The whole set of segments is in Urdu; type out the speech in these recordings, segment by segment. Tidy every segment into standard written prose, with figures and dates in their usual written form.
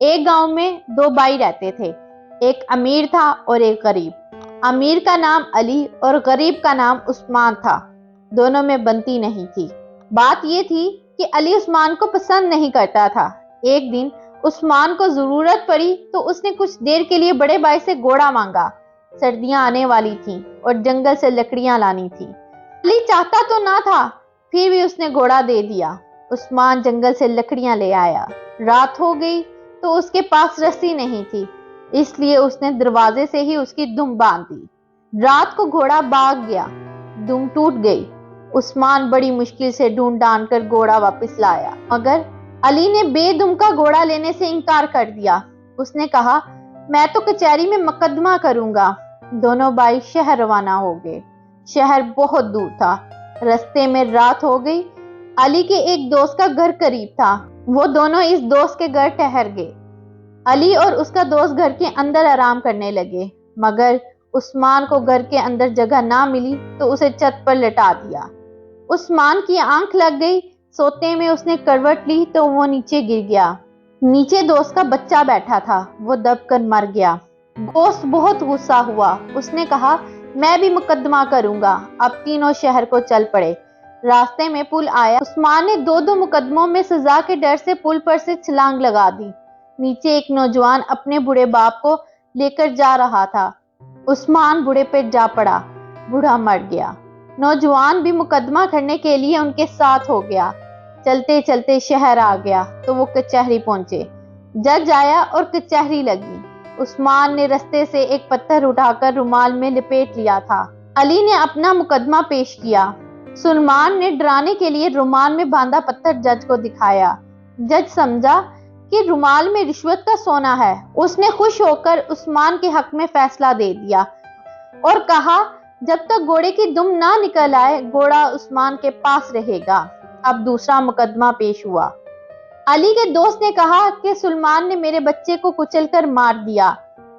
ایک گاؤں میں دو بھائی رہتے تھے، ایک امیر تھا اور ایک غریب۔ امیر کا نام علی اور غریب کا نام عثمان تھا۔ دونوں میں بنتی نہیں تھی۔ بات یہ تھی کہ علی عثمان کو پسند نہیں کرتا تھا۔ ایک دن عثمان کو ضرورت پڑی تو اس نے کچھ دیر کے لیے بڑے بھائی سے گھوڑا مانگا۔ سردیاں آنے والی تھیں اور جنگل سے لکڑیاں لانی تھی۔ علی چاہتا تو نہ تھا، پھر بھی اس نے گھوڑا دے دیا۔ عثمان جنگل سے لکڑیاں لے آیا۔ رات ہو گئی تو اس کے پاس رسی نہیں تھی، اس لیے اس نے دروازے سے ہی اس کی دم باندھ دی۔ رات کو گھوڑا بھاگ گیا، دم ٹوٹ گئی۔ عثمان بڑی مشکل سے ڈھونڈ ڈھانڈ کر گھوڑا واپس لایا، مگر علی نے بے دم کا گھوڑا لینے سے انکار کر دیا۔ اس نے کہا، میں تو کچہری میں مقدمہ کروں گا۔ دونوں بھائی شہر روانہ ہو گئے۔ شہر بہت دور تھا، رستے میں رات ہو گئی۔ علی کے ایک دوست کا گھر قریب تھا، وہ دونوں اس دوست کے گھر ٹھہر گئے۔ علی اور اس کا دوست گھر کے اندر آرام کرنے لگے، مگر عثمان کو گھر کے اندر جگہ نہ ملی تو اسے چھت پر لٹا دیا۔ عثمان کی آنکھ لگ گئی، سوتے میں اس نے کروٹ لی تو وہ نیچے گر گیا۔ نیچے دوست کا بچہ بیٹھا تھا، وہ دب کر مر گیا۔ دوست بہت غصہ ہوا، اس نے کہا، میں بھی مقدمہ کروں گا۔ اب تینوں شہر کو چل پڑے۔ راستے میں پل آیا، عثمان نے دو مقدموں میں سزا کے ڈر سے پل پر سے چھلانگ لگا دی۔ نیچے ایک نوجوان اپنے بوڑھے باپ کو لے کر جا رہا تھا۔ عثمان بوڑھے پہ جا پڑا، بوڑھا مر گیا۔ نوجوان بھی مقدمہ کرنے کے لیے ان کے ساتھ ہو گیا۔ چلتے چلتے شہر آ گیا تو وہ کچہری پہنچے۔ جج آیا اور کچہری لگی۔ عثمان نے رستے سے ایک پتھر اٹھا کر رومال میں لپیٹ لیا تھا۔ علی نے اپنا مقدمہ پیش کیا۔ سلمان نے ڈرانے کے لیے رومال میں باندھا پتھر جج کو دکھایا۔ جج سمجھا کہ رومال میں رشوت کا سونا ہے۔ اس نے خوش ہو کر عثمان کے حق میں فیصلہ دے دیا اور کہا، جب تک گھوڑے کی دم نہ نکل آئے گھوڑا عثمان کے پاس رہے گا۔ اب دوسرا مقدمہ پیش ہوا۔ علی کے دوست نے کہا کہ سلمان نے میرے بچے کو کچل کر مار دیا۔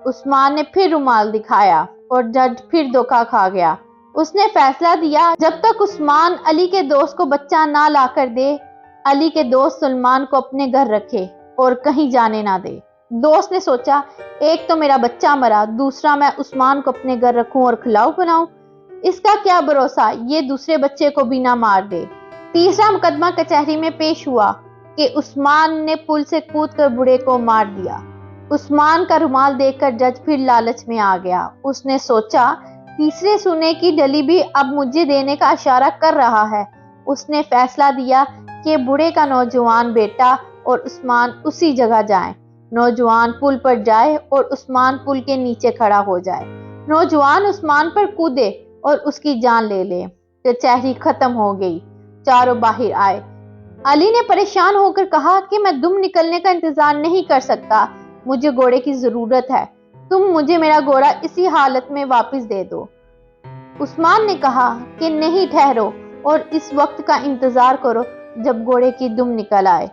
عثمان نے پھر رومال دکھایا اور جج پھر دھوکہ کھا گیا۔ اس نے فیصلہ دیا، جب تک عثمان علی کے دوست کو بچہ نہ لا کر دے، علی کے دوست سلمان کو اپنے گھر رکھے اور کہیں جانے نہ دے۔ دوست نے سوچا، ایک تو میرا بچہ مرا، دوسرا میں عثمان کو اپنے گھر رکھوں اور کھلاؤں پلاؤں، اس کا کیا بھروسہ یہ دوسرے بچے کو بھی نہ مار دے۔ تیسرا مقدمہ کچہری میں پیش ہوا کہ عثمان نے پل سے کود کر بوڑھے کو مار دیا۔ عثمان کا رومال دیکھ کر جج پھر لالچ میں آ گیا۔ اس نے سوچا، تیسرے سونے کی ڈلی بھی اب مجھے دینے کا اشارہ کر رہا ہے۔ اس نے فیصلہ دیا کہ بوڑھے کا نوجوان بیٹا اور عثمان اسی جگہ جائیں۔ نوجوان پل پر جائے اور عثمان پل کے نیچے کھڑا ہو جائے۔ نوجوان عثمان پر کودے اور اس کی جان لے لے۔ کچہری ختم ہو گئی، چاروں باہر آئے۔ علی نے پریشان ہو کر کہا کہ میں دم نکلنے کا انتظار نہیں کر سکتا، مجھے گھوڑے کی ضرورت ہے، تم مجھے میرا گھوڑا اسی حالت میں واپس دے دو۔ عثمان نے کہا کہ نہیں، ٹھہرو اور اس وقت کا انتظار کرو جب گھوڑے کی دم نکل آئے۔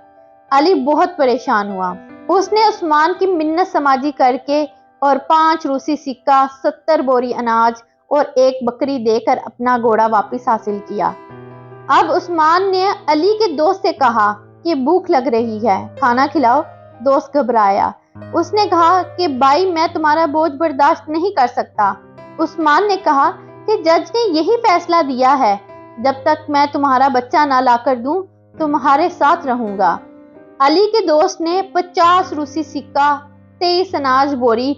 علی بہت پریشان ہوا۔ اس نے عثمان کی منت سماجی کر کے اور 5 روسی سکہ، 70 بوری اناج اور ایک بکری دے کر اپنا گھوڑا واپس حاصل کیا۔ اب عثمان نے علی کے دوست سے کہا کہ بھوک لگ رہی ہے، کھانا کھلاؤ۔ دوست گھبرایا۔ اس نے کہا کہ بھائی میں تمہارا بوجھ برداشت نہیں کر سکتا۔ عثمان نے کہا کہ جج نے یہی فیصلہ دیا ہے، جب تک میں تمہارا بچہ نہ لا کر دوں تمہارے ساتھ رہوں گا۔ علی کے دوست نے 50 روسی سکہ، 23 اناج بوری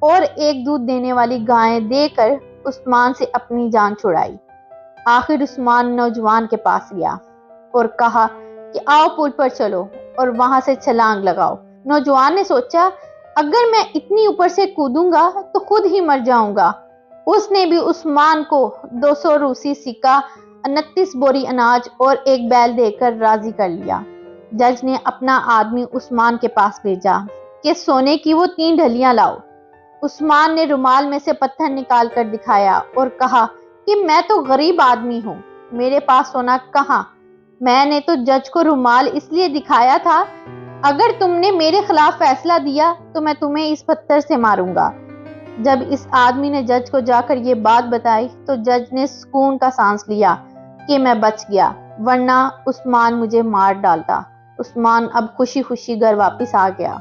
اور ایک دودھ دینے والی گائے دے کر عثمان سے اپنی جان چھڑائی۔ آخر عثمان نوجوان کے پاس گیا اور کہا کہ آؤ پل پر چلو اور وہاں سے چھلانگ لگاؤ۔ نوجوان نے سوچا، اگر میں اتنی اوپر سے کودوں گا تو خود ہی مر جاؤں گا۔ اس نے بھی عثمان کو 200 روسی سکہ، 29 بوری اناج اور ایک بیل دے کر راضی کر لیا۔ جج نے اپنا آدمی عثمان کے پاس بھیجا کہ سونے کی وہ 3 ڈھلیاں لاؤ۔ عثمان نے رومال میں سے پتھر نکال کر دکھایا اور کہا کہ میں تو غریب آدمی ہوں، میرے پاس سونا کہاں؟ میں نے تو جج کو رومال اس لیے دکھایا تھا، اگر تم نے میرے خلاف فیصلہ دیا تو میں تمہیں اس پتھر سے ماروں گا۔ جب اس آدمی نے جج کو جا کر یہ بات بتائی تو جج نے سکون کا سانس لیا کہ میں بچ گیا، ورنہ عثمان مجھے مار ڈالتا۔ عثمان اب خوشی خوشی گھر واپس آ گیا۔